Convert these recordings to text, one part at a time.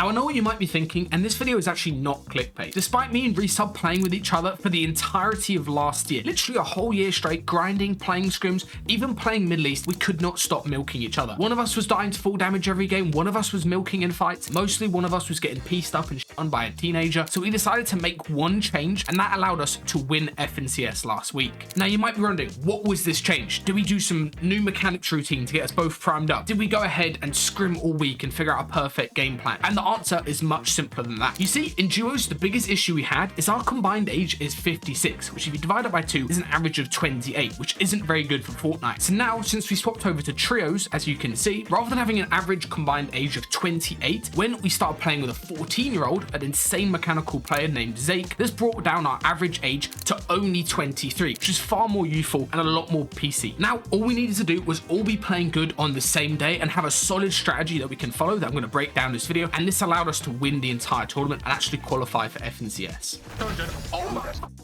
Now I know what you might be thinking, and this video is actually not clickbait. Despite me and Reisshub playing with each other for the entirety of last year, literally a whole year straight, grinding, playing scrims, even playing Middle East, we could not stop milking each other. One of us was dying to full damage every game, one of us was milking in fights, mostly one of us was getting pieced up and shit on by a teenager, so we decided to make one change, and that allowed us to win FNCS last week. Now you might be wondering, what was this change? Did we do some new mechanics routine to get us both primed up? Did we go ahead and scrim all week and figure out a perfect game plan? And the answer is much simpler than that. You see, in duos, the biggest issue we had is our combined age is 56, which if you divide it by 2 is an average of 28, which isn't very good for Fortnite. So now, since we swapped over to trios, as you can see, rather than having an average combined age of 28, when we started playing with a 14-year-old, an insane mechanical player named Zake, this brought down our average age to only 23, which is far more youthful and a lot more PC. Now, all we needed to do was all be playing good on the same day and have a solid strategy that we can follow that I'm going to break down this video, and this allowed us to win the entire tournament and actually qualify for FNCS. Oh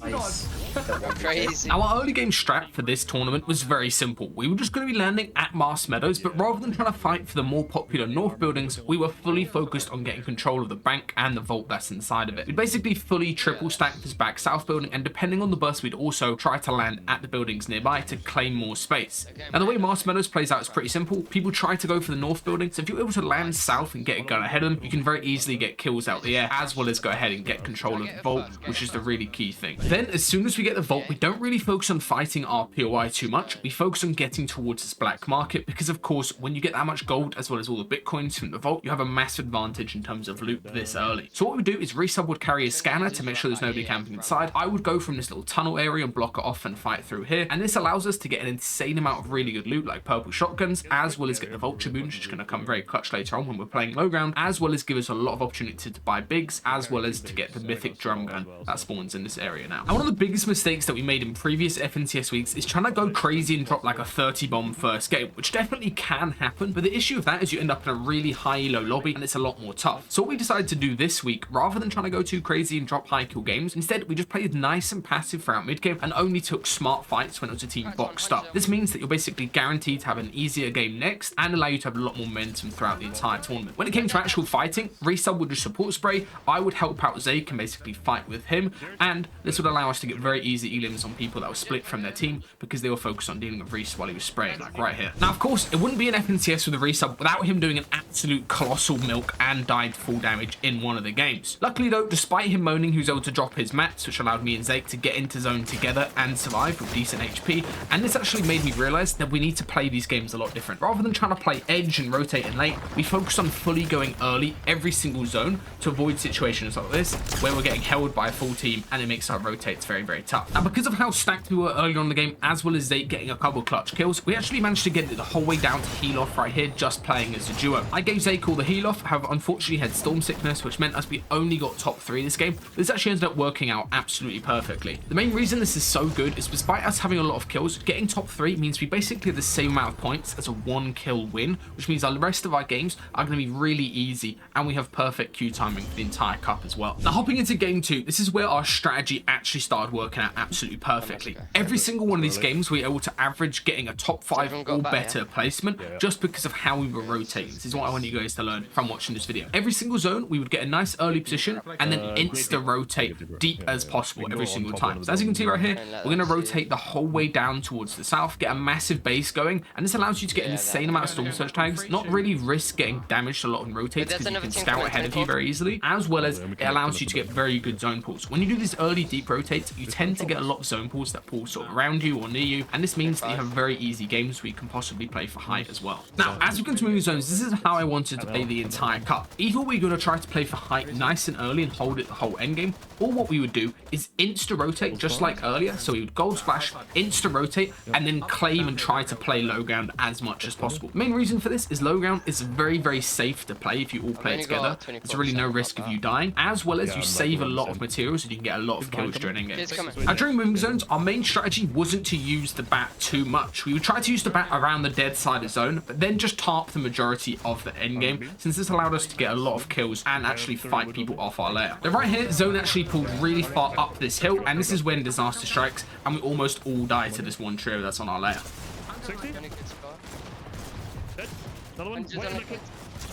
my god. Crazy. Now, our early game strat for this tournament was very simple. We were just going to be landing at Mars Meadows, but rather than trying to fight for the more popular North buildings, we were fully focused on getting control of the bank and the vault that's inside of it. We'd basically fully triple stack this back south building, and depending on the burst, we'd also try to land at the buildings nearby to claim more space. Now, the way Mars Meadows plays out is pretty simple. People try to go for the North building, so if you're able to land south and get a gun ahead of them, you can very easily get kills out the air, as well as go ahead and get control of the vault, which is the really key thing. Then, as soon as we get the vault, we don't really focus on fighting our POI too much. We focus on getting towards this black market, because of course, when you get that much gold as well as all the bitcoins from the vault, you have a massive advantage in terms of loot this early. So what we do is Reisshub would carry a scanner to make sure there's nobody camping inside. I would go from this little tunnel area and block it off and fight through here, and this allows us to get an insane amount of really good loot like purple shotguns, as well as get the vulture boons, which is going to come very clutch later on when we're playing low ground, as well as give us a lot of opportunity to buy bigs, as well as to get the mythic drum gun that spawns in this area now. And one of the biggest mistakes that we made in previous FNCS weeks is trying to go crazy and drop like a 30 bomb first game, which definitely can happen, but the issue of that is you end up in a really high elo lobby and it's a lot more tough. So what we decided to do this week, rather than trying to go too crazy and drop high kill games, instead we just played nice and passive throughout mid game and only took smart fights when it was a team boxed up. This means that you're basically guaranteed to have an easier game next and allow you to have a lot more momentum throughout the entire tournament. When it came to actual fighting, Reisshub would just support spray, I would help out Zake and basically fight with him, and this would allow us to get very easy elims on people that were split from their team because they were focused on dealing with Reis while he was spraying, like right here. Now, of course, it wouldn't be an FNCS with a Reisshub without him doing an absolute colossal milk and died full damage in one of the games. Luckily though, despite him moaning, he was able to drop his mats, which allowed me and Zake to get into zone together and survive with decent HP, and this actually made me realize that we need to play these games a lot different. Rather than trying to play edge and rotate in late, we focus on fully going early every single zone to avoid situations like this where we're getting held by a full team and it makes our rotates very, very tough. Now, because of how stacked we were early on in the game, as well as Zake getting a couple clutch kills, we actually managed to get it the whole way down to heal off right here, just playing as a duo. I gave Zake all the heal off, however, unfortunately had storm sickness, which meant us we only got top 3 this game, but this actually ended up working out absolutely perfectly. The main reason this is so good is despite us having a lot of kills, getting top 3 means we basically have the same amount of points as a 1 kill win, which means the rest of our games are going to be really easy, and we have perfect Q timing for the entire cup as well. Now, hopping into game 2, this is where our strategy actually started working out absolutely perfectly. Every single one of these games we were able to average getting a top 5 or better placement just because of how we were rotating. This is what I want you guys to learn from watching this video. Every single zone we would get a nice early position and then insta rotate deep as possible every single time. So as you can see right here, we're going to rotate the whole way down towards the south, get a massive base going, and this allows you to get an insane amount of storm surge tags, not really risk getting damaged a lot in rotates because you can scout ahead of you very easily, as well as it allows you to get very good zone pulls. When you do these early deep rotates, you tend to get a lot of zone pulls that pull sort of around you or near you, and this means that you have very easy games where you can possibly play for height as well. Now, as we continue zones, this is how I wanted to play the entire cup. Either we're going to try to play for height nice and early and hold it the whole end game, or what we would do is insta rotate just like earlier. So we would gold splash, insta rotate, and then claim and try to play low ground as much as possible. The main reason for this is low ground is very, very safe to play if you all play it together. There's really no risk of you dying, as well as you save a lot of materials and you can get a lot of kills during games. Now, during moving zones, our main strategy wasn't to use the bat too much. We would try to use the bat around the dead side of zone, but then just tarp the majority of the end game, since this allowed us to get a lot of kills and actually fight people off our layer. Now, right here, zone actually pulled really far up this hill, and this is when disaster strikes, and we almost all die to this one trio that's on our layer.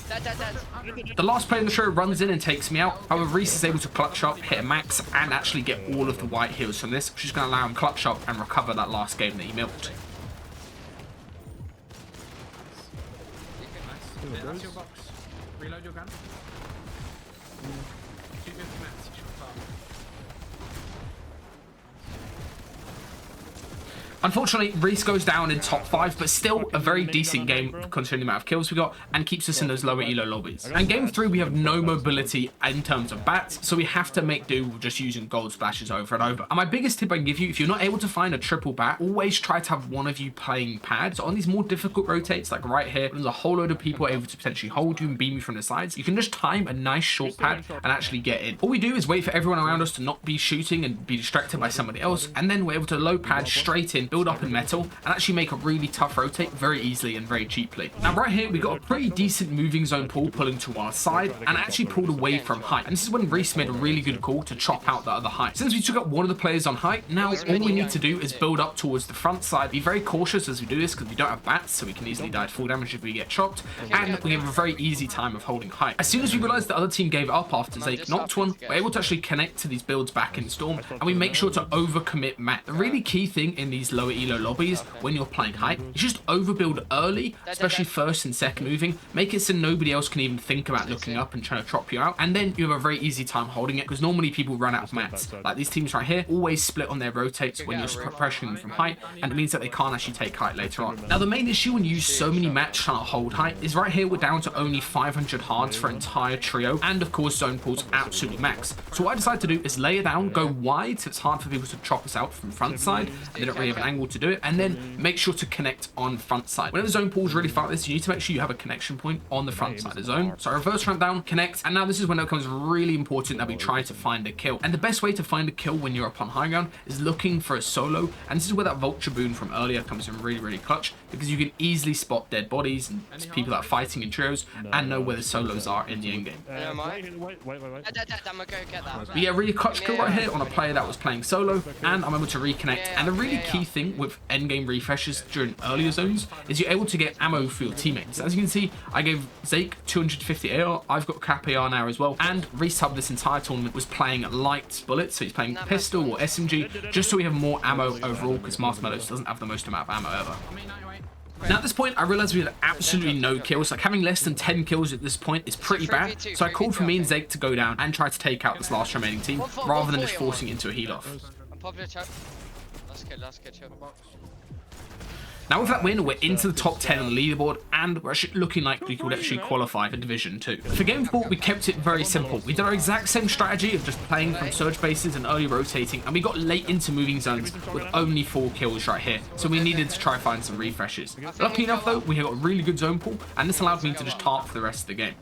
Dead. The last player in the show runs in and takes me out. However, Reis is able to clutch up, hit a max, and actually get all of the white heals from this, which is going to allow him clutch up and recover that last game that he milked. Yeah, that's your box. Reload your gun. Shoot your mats. Unfortunately, Reis goes down in top 5, but still a very decent game considering the amount of kills we got and keeps us in those lower elo lobbies. And game 3, we have no mobility in terms of bats, so we have to make do with just using gold splashes over and over. And my biggest tip I can give you, if you're not able to find a triple bat, always try to have one of you playing pad. So on these more difficult rotates, like right here, there's a whole load of people able to potentially hold you and beam you from the sides. You can just time a nice short pad and actually get in. All we do is wait for everyone around us to not be shooting and be distracted by somebody else, and then we're able to low pad straight in, build up in metal, and actually make a really tough rotate very easily and very cheaply. Now right here, we got a pretty decent moving zone pool pulling to our side and actually pulled away from height. And this is when Reis made a really good call to chop out the other height. Since we took up one of the players on height, now all we need to do is build up towards the front side. Be very cautious as we do this because we don't have bats, so we can easily die at full damage if we get chopped, and we have a very easy time of holding height. As soon as we realized the other team gave up after Zeke knocked one, we're able to actually connect to these builds back in Storm, and we make sure to overcommit mat. The really key thing in these lower elo lobbies when you're playing height is just overbuild early, especially first and second moving. Make it so nobody else can even think about looking up and trying to chop you out, and then you have a very easy time holding it because normally people run out of mats. Like these teams right here always split on their rotates when you're pressuring them from height, and it means that they can't actually take height later on. Now the main issue when you use so many mats trying to hold height is right here we're down to only 500 hards for entire trio, and of course zone pools absolutely max. So what I decided to do is lay it down, go wide so it's hard for people to chop us out from front side, and they don't really have an angle to do it, and then make sure to connect on front side. Whenever zone pools really far like this, you need to make sure you have a connection point on the front side of the zone. So I reverse ramp down, connect, and now this is when it becomes really important that we try to find a kill. And the best way to find a kill when you're up on high ground is looking for a solo, and this is where that vulture boon from earlier comes in really clutch, because you can easily spot dead bodies and people that are fighting in trios and know where the solos are in the end game. I'm gonna go get that. But yeah, really clutch kill right here on a player that was playing solo, and I'm able to reconnect. And the really key thing with endgame refreshes during earlier zones is you're able to get ammo for your teammates. As you can see, I gave Zeke 250 AR, I've got cap AR now as well, and Reisshub this entire tournament was playing light bullets, so he's playing pistol or SMG, just so we have more ammo overall, because Marshmallows doesn't have the most amount of ammo ever. Now at this point, I realized we had absolutely no kills. Like having less than 10 kills at this point is pretty bad. So I called for me and Zeke to go down and try to take out this last remaining team, rather than just forcing it into a heal off. Let's get chill. Now with that win, we're into the top 10 on the leaderboard, and we're actually looking like we could actually qualify for Division 2. For Game 4, we kept it very simple. We did our exact same strategy of just playing from surge bases and early rotating, and we got late into moving zones with only 4 kills right here. So we needed to try find some refreshes. Lucky enough though, we got a really good zone pool, and this allowed me to just tarp for the rest of the game.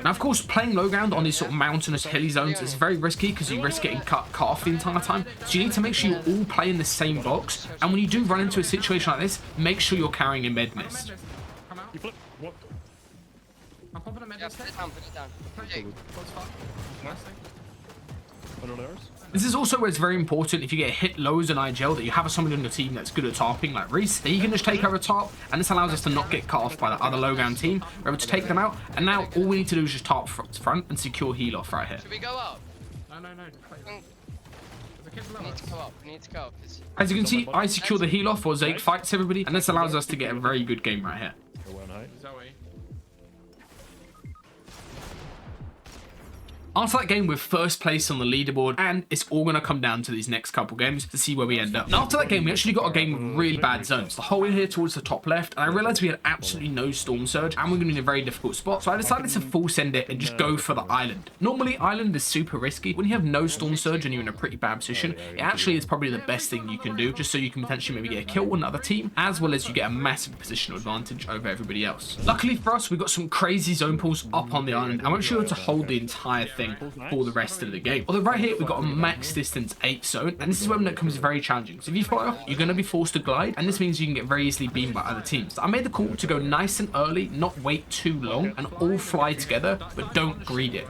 Now, of course, playing low ground on these sort of mountainous, hilly zones is very risky because you risk getting cut off the entire time. So you need to make sure you all play in the same box. And when you do run into a situation like this, make sure you're carrying a med mist. This is also where it's very important if you get hit low as an IGL that you have somebody on your team that's good at tarping like Reis, that you can just take over tarp, and this allows us to not get cut off by the other low ground team. We're able to take them out, and now all we need to do is just tarp front and secure heal off right here. Should we go up? No. We need to go up. We need to go up. As you can see, I secure the heal off while Zeke fights everybody, and this allows us to get a very good game right here. After that game, we're first place on the leaderboard, and it's all going to come down to these next couple games to see where we end up. And after that game, we actually got a game with really bad zones. The whole way here towards the top left, and I realized we had absolutely no storm surge, and we're going to be in a very difficult spot. So I decided to full send it and just go for the island. Normally, island is super risky. When you have no storm surge and you're in a pretty bad position, it actually is probably the best thing you can do, just so you can potentially maybe get a kill on another team, as well as you get a massive positional advantage over everybody else. Luckily for us, we got some crazy zone pools up on the island, and we're sure to hold the entire thing for the rest of the game. Although right here we've got a max distance 8 zone, and this is when it becomes very challenging. So if you fly off, you're going to be forced to glide, and this means you can get very easily beamed by other teams. So I made the call to go nice and early, not wait too long, and all fly together, but don't greed it.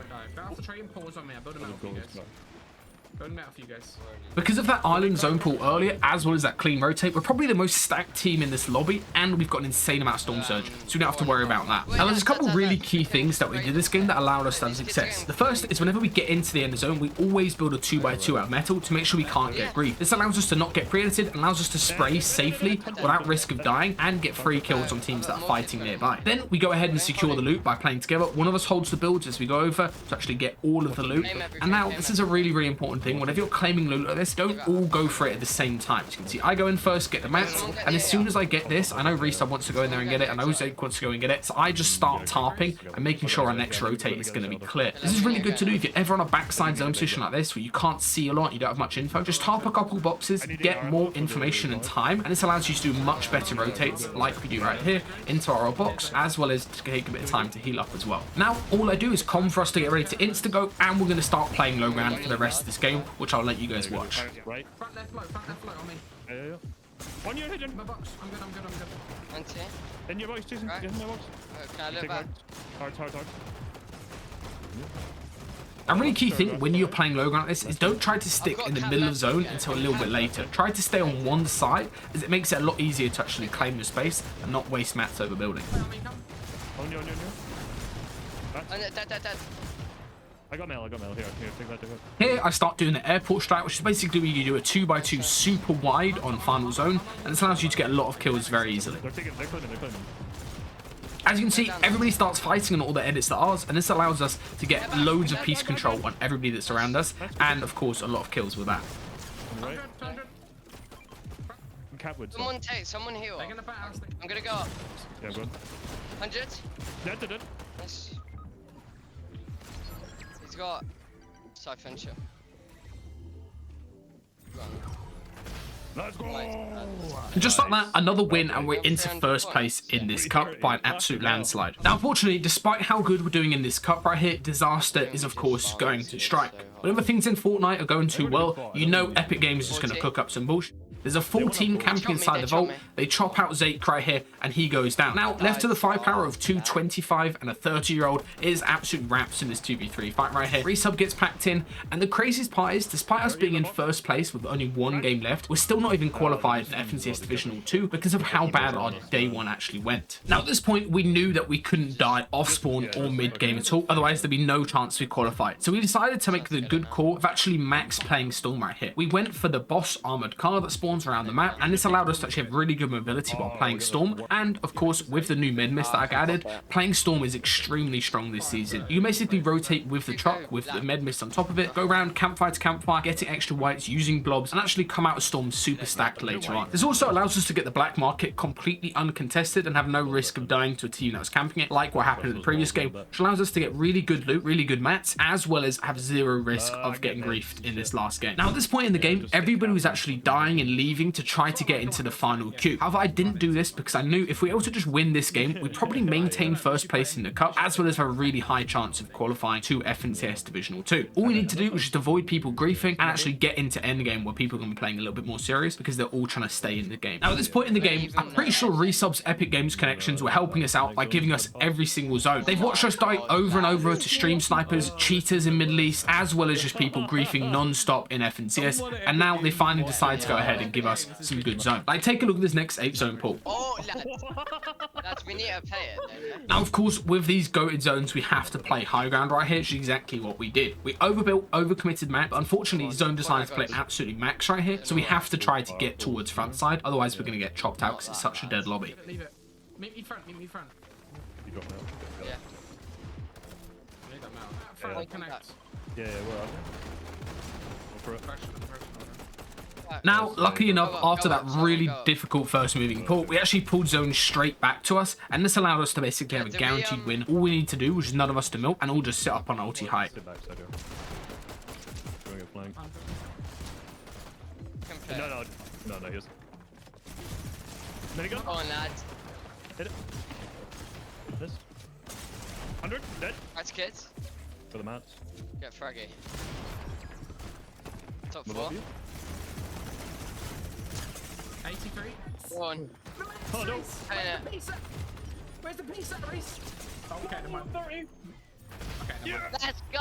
Going out for you guys. Because of that island zone pull earlier, as well as that clean rotate, we're probably the most stacked team in this lobby, and we've got an insane amount of storm surge, so we don't have to worry about that. Now, there's a couple really key things that we did this game that allowed us to have success. The first is whenever we get into the end zone, we always build a 2x2 out of metal to make sure we can't get grief. This allows us to not get predated and allows us to spray safely without risk of dying and get free kills on teams that are fighting nearby. Then we go ahead and secure the loot by playing together. One of us holds the builds as we go over to actually get all of the loot. And now, this is a really, really important thing. Whenever you're claiming loot like this, don't all go for it at the same time. As you can see, I go in first, get the mats, and as soon as I get this, I know Reisshub wants to go in there and get it, and I know Zake wants to go and get it, so I just start tarping and making sure our next rotate is going to be clear. This is really good to do if you're ever on a backside zone position like this, where you can't see a lot, you don't have much info. Just tarp a couple boxes, get more information and time, and this allows you to do much better rotates, like we do right here, into our box, as well as to take a bit of time to heal up as well. Now, all I do is come for us to get ready to insta-go, and we're going to start playing low ground for the rest of this game, which I'll let you guys watch. Right. Front left flow on me. Yeah. On your head, My box. I'm good. 20. in your box, Jason. Right. In my box. Can I look back? Hard. A really key thing when you're playing low ground like this is don't try to stick in the middle of zone until a little bit later. Try to stay on one side, as it makes it a lot easier to actually claim your space and not waste mats over building. On you. Dead. I got mail. Here, take that. Here I start doing the airport strike, which is basically where you do a 2x2 super wide on final zone, and this allows you to get a lot of kills very easily. They're cleaning. As you can see, everybody starts fighting on all the edits that are ours, and this allows us to get loads of piece control on everybody that's around us, and of course a lot of kills with that. Right. Catwood. Someone heal. I'm gonna go up. Yeah, good. 100. Dead. Nice. He's got siphon shot. Let's go! And just like that, another win, and we're into first place in this cup by an absolute landslide. Now, unfortunately, despite how good we're doing in this cup right here, disaster is of course going to strike. Whenever things in Fortnite are going too well, you know Epic Games is just going to cook up some bullshit. There's a full team camping inside the vault. They chop out Zake right here, and he goes down. Now, left to the firepower of two 25 and a 30-year-old, it is absolute raps in this 2v3 fight right here. Reisshub gets packed in, and the craziest part is, despite us being in first place with only one game left, we're still not even qualified for FNCS Divisional 2 because of how bad our day one actually went. Now, at this point, we knew that we couldn't die off spawn or mid game at all, otherwise there'd be no chance we qualified. So we decided to make the good call of actually max playing Storm right here. We went for the boss armored car that spawns around the map, and this allowed us to actually have really good mobility while playing Storm, and of course with the new med mist that I added, playing Storm is extremely strong this season. You basically rotate with the truck with the med mist on top of it, go around campfire to campfire, getting extra whites, using blobs, and actually come out of Storm super stacked later on. This also allows us to get the black market completely uncontested and have no risk of dying to a team that was camping it, like what happened in the previous game, which allows us to get really good loot, really good mats, as well as have zero risk of getting griefed in this last game. Now, at this point in the game, everybody was actually dying and leaving to try to get into the final queue. However, I didn't do this because I knew if we were able to just win this game, we'd probably maintain first place in the cup, as well as have a really high chance of qualifying to FNCS Divisional 2. All we need to do is just avoid people griefing and actually get into endgame where people are going to be playing a little bit more serious because they're all trying to stay in the game. Now, at this point in the game, I'm pretty sure Reisshub's Epic Games connections were helping us out by giving us every single zone. They've watched us die over and over to stream snipers, cheaters in Middle East, as well as just people griefing non-stop in FNCS, and now they finally decide to go ahead and give us some good zone. Like, take a look at this next 8 zone pool. Oh, lads, we need to play it. Now, of course, with these goated zones, we have to play high ground right here, which is exactly what we did. We overbuilt, overcommitted map, but unfortunately, zone decided to play absolutely max right here, so we have to try to get towards front side, otherwise we're going to get chopped out because it's such a dead lobby. Leave it. Meet me front, meet me front. You got mail. Yeah. Leave that mail. Front, connect. Yeah, where are they? Go for it. Now, luckily enough, after that really difficult first moving pull, we actually pulled zone straight back to us, and this allowed us to basically have a guaranteed win. All we need to do, which is none of us to milk, and all just sit up on ulti height. No, he is. There you go. Come on, lads. Hit it. This. 100, dead. That's kids. For the mats. Get fraggy. Top Above 4. you. 83. One. Oh no. Where's the piece at, Reese? Oh, okay, never mind. Let's go.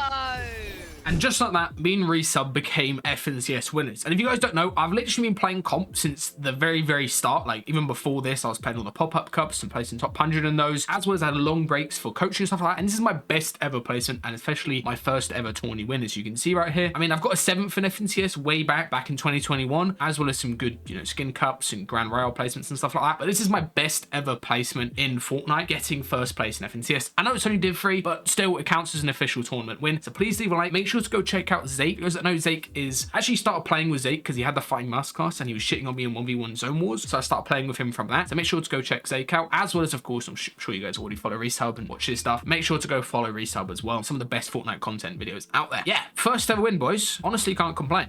And just like that, me and Reisshub became FNCS winners. And if you guys don't know, I've literally been playing comp since the very start. Like, even before this, I was playing all the pop-up cups and placing top 100 in those, as well as I had long breaks for coaching and stuff like that. And this is my best ever placement, and especially my first ever tourney win, as you can see right here. I mean, I've got a 7th in FNCS way back in 2021, as well as some good, you know, skin cups and Grand Royale placements and stuff like that. But this is my best ever placement in Fortnite, getting first place in FNCS. I know it's only Div 3, but still, it counts as an official tournament win. So please leave a like. Make sure to go check out Zake. Because I know Zake is actually started playing with Zake because he had the fighting mask class and he was shitting on me in 1v1 zone wars. So I started playing with him from that. So make sure to go check Zake out, as well as, of course, I'm sure you guys already follow Reisshub and watch his stuff. Make sure to go follow Reisshub as well. Some of the best Fortnite content videos out there. Yeah, first ever win, boys. Honestly, can't complain.